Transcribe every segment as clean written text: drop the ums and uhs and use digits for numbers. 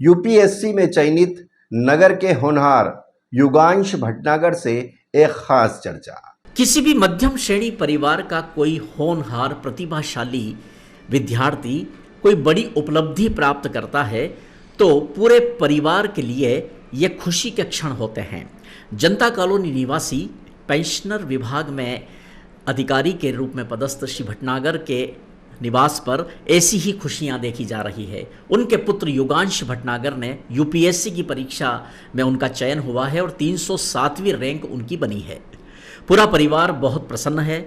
UPSC में चयनित नगर के होनहार युगांश भटनागर से एक खास चर्चा। किसी भी मध्यम श्रेणी परिवार का कोई होनहार प्रतिभाशाली विद्यार्थी कोई बड़ी उपलब्धि प्राप्त करता है तो पूरे परिवार के लिए ये खुशी के क्षण होते हैं। जनता कॉलोनी निवासी पेंशनर विभाग में अधिकारी के रूप में पदस्थ श्री भटनागर के निवास पर ऐसी ही खुशियां देखी जा रही है। उनके पुत्र युगांश भटनागर ने यूपीएससी की परीक्षा में उनका चयन हुआ है और 307वीं रैंक उनकी बनी है। पूरा परिवार बहुत प्रसन्न है।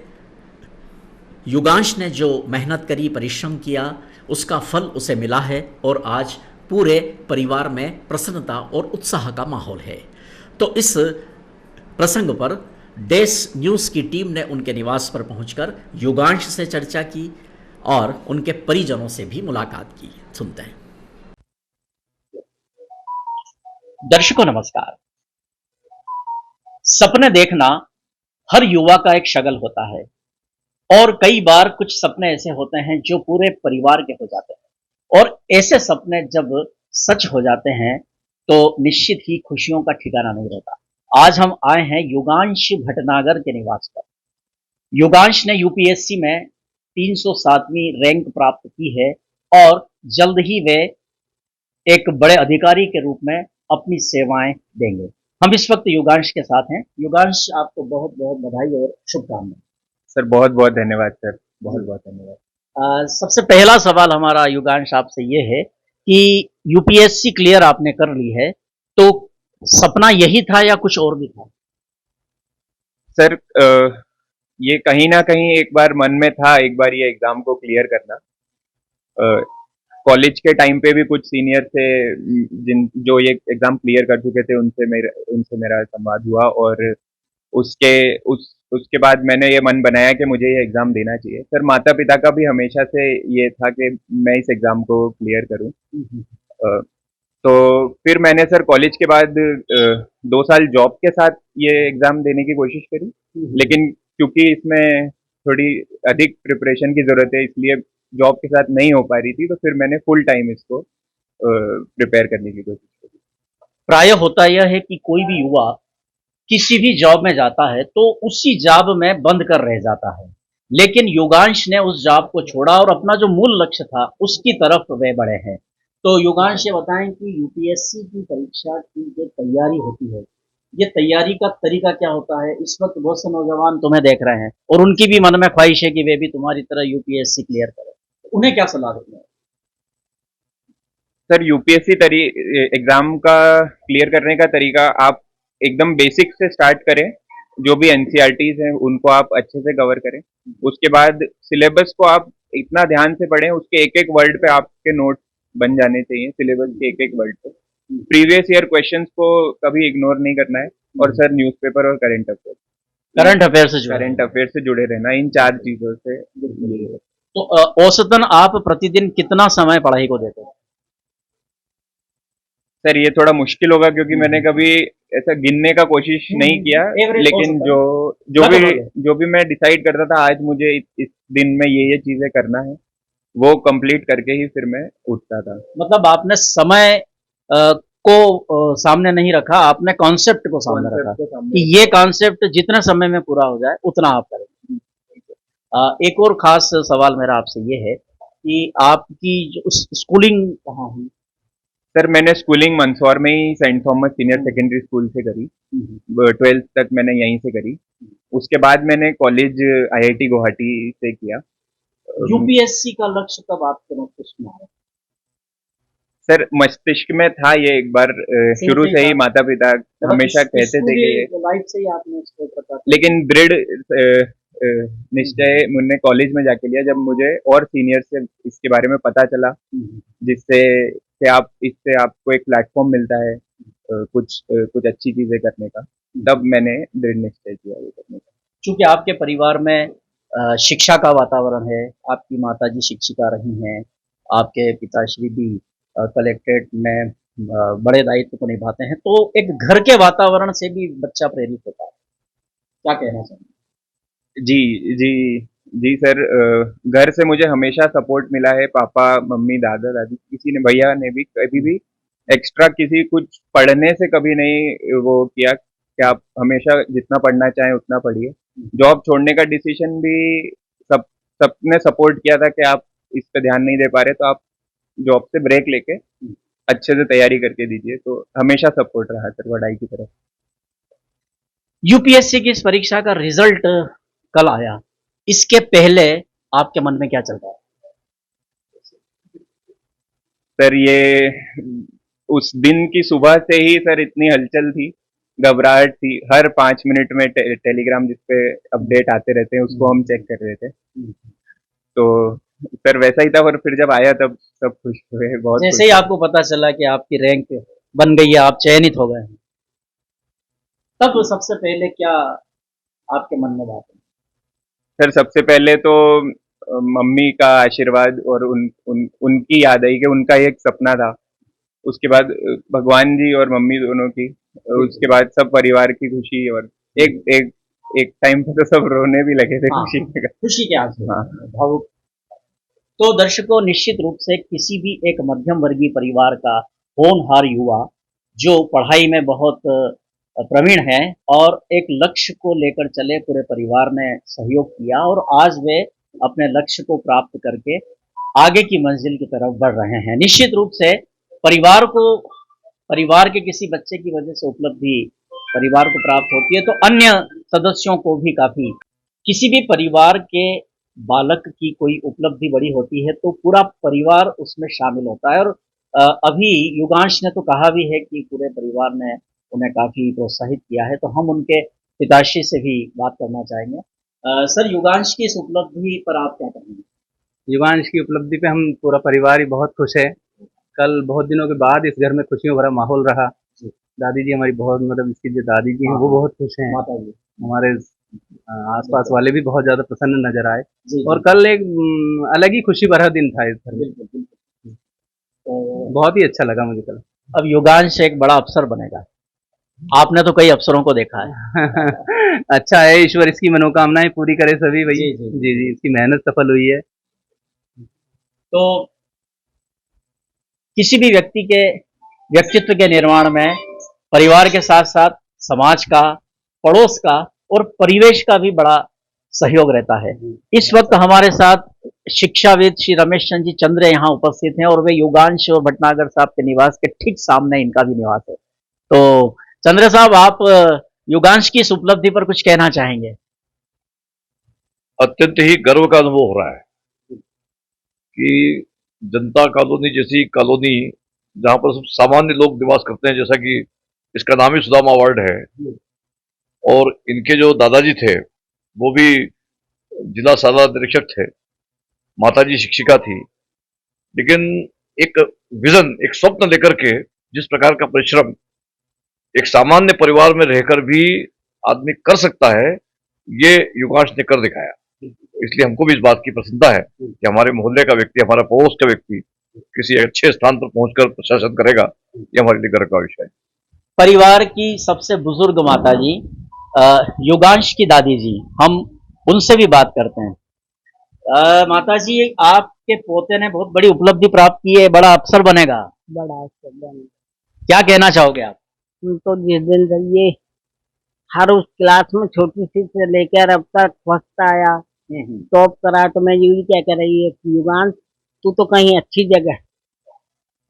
युगांश ने जो मेहनत करी, परिश्रम किया, उसका फल उसे मिला है और आज पूरे परिवार में प्रसन्नता और उत्साह का माहौल है। तो इस प्रसंग पर देश न्यूज़ की टीम ने उनके निवास पर पहुंचकर युगांश से चर्चा की और उनके परिजनों से भी मुलाकात की। सुनते हैं। दर्शकों नमस्कार। सपने देखना हर युवा का एक शगल होता है और कई बार कुछ सपने ऐसे होते हैं जो पूरे परिवार के हो जाते हैं और ऐसे सपने जब सच हो जाते हैं तो निश्चित ही खुशियों का ठिकाना नहीं रहता। आज हम आए हैं युगांश भटनागर के निवास पर। युगांश ने यूपीएससी में 307वीं रैंक प्राप्त की है और जल्द ही वे एक बड़े अधिकारी के रूप में अपनी सेवाएं देंगे। हम इस वक्त युगांश के साथ हैं। युगांश, आपको बहुत बहुत बधाई और शुभकामनाएं। सर बहुत बहुत धन्यवाद सर, बहुत बहुत धन्यवाद। सबसे पहला सवाल हमारा युगांश आपसे ये है कि यूपीएससी क्लियर आपने कर ली है तो सपना यही था या कुछ और भी था? सर ये कहीं ना कहीं एक बार मन में था, एक बार ये एग्जाम को क्लियर करना। कॉलेज के टाइम पे भी कुछ सीनियर थे जिन जो ये एग्जाम क्लियर कर चुके थे, उनसे मेरा संवाद हुआ और उसके बाद मैंने ये मन बनाया कि मुझे ये एग्जाम देना चाहिए। सर माता पिता का भी हमेशा से ये था कि मैं इस एग्जाम को क्लियर करूं। तो फिर मैंने सर कॉलेज के बाद 2 साल जॉब के साथ ये एग्जाम देने की कोशिश करी, लेकिन क्योंकि इसमें थोड़ी अधिक प्रिपरेशन की जरूरत है इसलिए जॉब के साथ नहीं हो पा रही थी, तो फिर मैंने फुल टाइम इसको प्रिपेयर करने की कोशिश करी। प्राय होता यह है कि कोई भी युवा किसी भी जॉब में जाता है तो उसी जॉब में बंद कर रह जाता है, लेकिन युगांश ने उस जॉब को छोड़ा और अपना जो मूल लक्ष्य था उसकी तरफ वे बढ़े हैं। तो युगांश ये बताएं कि यूपीएससी की परीक्षा की जो तैयारी होती है, ये तैयारी का तरीका क्या होता है? इस वक्त बहुत से नौजवान तुम्हें देख रहे हैं और उनकी भी मन में ख्वाहिश है कि वे भी तुम्हारी तरह यूपीएससी क्लियर करें, उन्हें क्या सलाह देंगे? सर यूपीएससी एग्जाम का क्लियर करने का तरीका, आप एकदम बेसिक से स्टार्ट करें। जो भी एनसीईआरटीज हैं उनको आप अच्छे से कवर करें। उसके बाद सिलेबस को आप इतना ध्यान से पढ़ें, उसके एक एक वर्ड पे आपके नोट बन जाने चाहिए, सिलेबस के एक एक वर्ड पे। प्रीवियस ईयर क्वेश्चंस को कभी इग्नोर नहीं करना है और सर न्यूज़पेपर और करंट अफेयर से जुड़े रहना, इन 4 चीजों से। तो औसतन आप प्रतिदिन कितना समय पढ़ाई को देते हैं? सर ये थोड़ा मुश्किल होगा क्योंकि मैंने कभी ऐसा गिनने का कोशिश नहीं किया, लेकिन जो भी मैं डिसाइड करता था आज मुझे इस दिन में ये चीजें करना है, वो कंप्लीट करके ही फिर मैं उठता था। मतलब आपने समय को सामने नहीं रखा, आपने कॉन्सेप्ट को सामने रखा कि ये कॉन्सेप्ट जितने समय में पूरा हो जाए उतना आप करें। एक और खास सवाल मेरा आपसे ये है कि आपकी जो स्कूलिंग कहाँ हुई? सर मैंने स्कूलिंग मंदसौर में ही Saint Thomas senior secondary school से करी। 12th तक मैंने यहीं से करी। उसके बाद मैंने कॉलेज आईआईटी गुवाहाटी से किया। यूपीएससी का लक्ष्य कब आपके मस्तिष्क में आया? सर मस्तिष्क में था ये एक बार, शुरू से ही माता पिता हमेशा कहते थे कि लाइफ से ही आपने इसको पता, लेकिन दृढ़ निश्चय मैंने कॉलेज में जाके लिया जब मुझे और सीनियर से इसके बारे में पता चला, जिससे इससे आपको एक प्लेटफॉर्म मिलता है कुछ अच्छी चीजें करने का। तब मैंने दृढ़ निश्चय किया ये करने का। चूंकि आपके परिवार में शिक्षा का वातावरण है, आपकी माताजी शिक्षिका रही हैं, आपके पिताश्री भी कलेक्ट्रेट में बड़े दायित्व को निभाते हैं, तो एक घर के वातावरण से भी बच्चा प्रेरित होता है। क्या कहना चाहिए? जी सर, घर से मुझे हमेशा सपोर्ट मिला है। पापा, मम्मी, दादा, दादी, किसी ने, भैया ने भी कभी भी एक्स्ट्रा किसी कुछ पढ़ने से कभी नहीं वो किया कि आप हमेशा जितना पढ़ना चाहें उतना पढ़िए। जॉब छोड़ने का डिसीजन भी सब सबने सपोर्ट किया था कि आप इस पे ध्यान नहीं दे पा रहे तो आप जॉब से ब्रेक लेके अच्छे से तैयारी करके दीजिए। तो हमेशा सपोर्ट रहा सर पढ़ाई की तरफ। यूपीएससी की इस परीक्षा का रिजल्ट कल आया, इसके पहले आपके मन में क्या चल रहा है? सर ये उस दिन की सुबह से ही सर इतनी हलचल थी, घबराहट थी। हर 5 मिनट में टेलीग्राम जिसपे अपडेट आते रहते हैं उसको हम चेक कर रहे थे। तो सर वैसा ही था और फिर जब आया तब सब खुश हुए, बहुत जैसे ही आपको पता चला कि आपकी रैंक बन गई है, आप चयनित हो गए हैं, तब सबसे पहले क्या आपके मन में बात है? सर सबसे पहले तो मम्मी का आशीर्वाद और उनकी याद आई कि उनका एक सपना था। उसके बाद भगवान जी और मम्मी दोनों की, उसके बाद सब परिवार की खुशी और एक एक एक टाइम पे तो सब रोने भी लगे थे खुशी में। खुशी के आंसू, हाँ भावुक। तो दर्शकों, निश्चित रूप से किसी भी एक मध्यम वर्गीय परिवार का होनहार युवा जो पढ़ाई में बहुत प्रवीण है और एक लक्ष्य को लेकर चले, पूरे परिवार ने सहयोग किया और आज वे अपने लक्ष्य को प्राप्त करके आगे की मंजिल की तरफ बढ़ रहे हैं। निश्चित रूप से परिवार के किसी बच्चे की वजह से उपलब्धि परिवार को प्राप्त होती है तो अन्य सदस्यों को भी काफी, किसी भी परिवार के बालक की कोई उपलब्धि बड़ी होती है तो पूरा परिवार उसमें शामिल होता है। और अभी युगांश ने तो कहा भी है कि पूरे परिवार ने उन्हें काफी प्रोत्साहित किया है, तो हम उनके पिताश्री से भी बात करना चाहेंगे। सर, युगांश की इस उपलब्धि पर आप क्या कहेंगे? युवांश की उपलब्धि पे हम पूरा परिवार ही बहुत खुश है। कल बहुत दिनों के बाद इस घर में खुशियों भरा माहौल रहा। दादी जी हमारी बहुत, मतलब इसकी जो दादी जी हैं वो बहुत खुश हैं। माता जी, हमारे आसपास वाले भी बहुत ज्यादा प्रसन्न नजर आए जी, और कल एक अलग ही खुशी भरा दिन था इस घर में। बिल्कुल बिल्कुल। तो बहुत ही अच्छा लगा मुझे कल। अब युगांश एक बड़ा अफसर बनेगा। आपने तो कई अफसरों को देखा है। अच्छा है, ईश्वर इसकी मनोकामनाएं पूरी करे सभी भैया। जी, जी। जी जी, इसकी मेहनत सफल हुई है। तो किसी भी व्यक्ति के व्यक्तित्व के निर्माण में परिवार के साथ साथ समाज का, पड़ोस का और परिवेश का भी बड़ा सहयोग रहता है। इस वक्त हमारे साथ शिक्षाविद श्री रमेश चंद्र जी चंद्र यहाँ उपस्थित हैं और वे युगांश और भटनागर साहब के निवास के ठीक सामने इनका भी निवास है। तो चंद्र साहब, आप युगांश की इस उपलब्धि पर कुछ कहना चाहेंगे? अत्यंत ही गर्व का अनुभव हो रहा है कि जनता कॉलोनी जैसी कॉलोनी जहां पर सब सामान्य लोग निवास करते हैं, जैसा कि इसका नाम ही सुदामा वार्ड है, और इनके जो दादाजी थे वो भी जिला शाला निरीक्षक थे, माताजी शिक्षिका थी, लेकिन एक विजन, एक स्वप्न लेकर के जिस प्रकार का परिश्रम एक सामान्य परिवार में रहकर भी आदमी कर सकता है, ये युगांश ने कर दिखाया। इसलिए हमको भी इस बात की प्रसन्नता है कि हमारे मोहल्ले का व्यक्ति, हमारा पड़ोस का व्यक्ति किसी अच्छे स्थान पर पहुंचकर प्रशासन करेगा, ये हमारे लिए गर्व का विषय है। परिवार की सबसे बुजुर्ग माता जी, युगांश की दादी जी, हम उनसे भी बात करते हैं। माता जी, आपके पोते ने बहुत बड़ी उपलब्धि प्राप्त की है, बड़ा अफसर बनेगा। बड़ा अफसर बनेगा। क्या कहना चाहोगे आप? तो जिस दिन ये हर उस क्लास में छोटी सी से लेकर अब तक फर्स्ट आया, टॉप करा, तो मैं यही क्या कर रही है, युगांश तू तो कहीं अच्छी जगह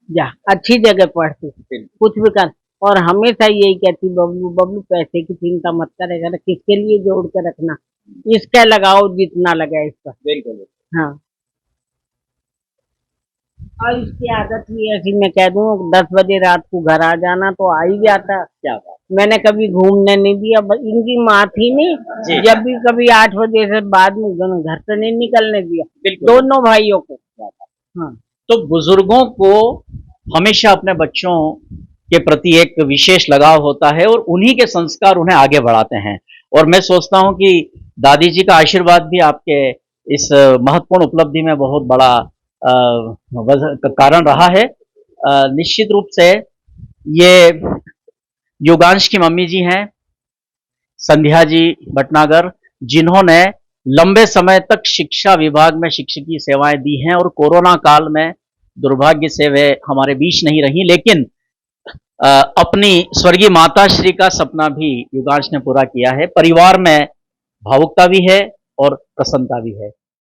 जा, अच्छी जगह पढ़, तू कुछ भी कर। और हमेशा यही कहती, बबलू बबलू पैसे की चिंता मत करेगा, किसके लिए जोड़ के रखना, इसका लगाओ जितना लगे इसका। बिल्कुल। हाँ, और इसकी आदत भी ऐसी, मैं कह दूं 10 बजे रात को घर आ जाना तो आ ही जाता। क्या बात। मैंने कभी घूमने नहीं दिया, इनकी माँ थी नहीं, जब भी कभी 8 बजे से बाद में घर से नहीं निकलने दिया, दोनों भाइयों को। हाँ, तो बुजुर्गों को हमेशा अपने बच्चों के प्रति एक विशेष लगाव होता है और उन्हीं के संस्कार उन्हें आगे बढ़ाते हैं। और मैं सोचता हूं कि दादी जी का आशीर्वाद भी आपके इस महत्वपूर्ण उपलब्धि में बहुत बड़ा कारण रहा है। निश्चित रूप से ये युगांश की मम्मी जी हैं, संध्या जी भटनागर, जिन्होंने लंबे समय तक शिक्षा विभाग में शिक्षकीय सेवाएं दी हैं और कोरोना काल में दुर्भाग्य से वे हमारे बीच नहीं रही, लेकिन अपनी स्वर्गीय माता श्री का सपना भी युगांश ने पूरा किया है। परिवार में भावुकता भी है और प्रसन्नता भी है।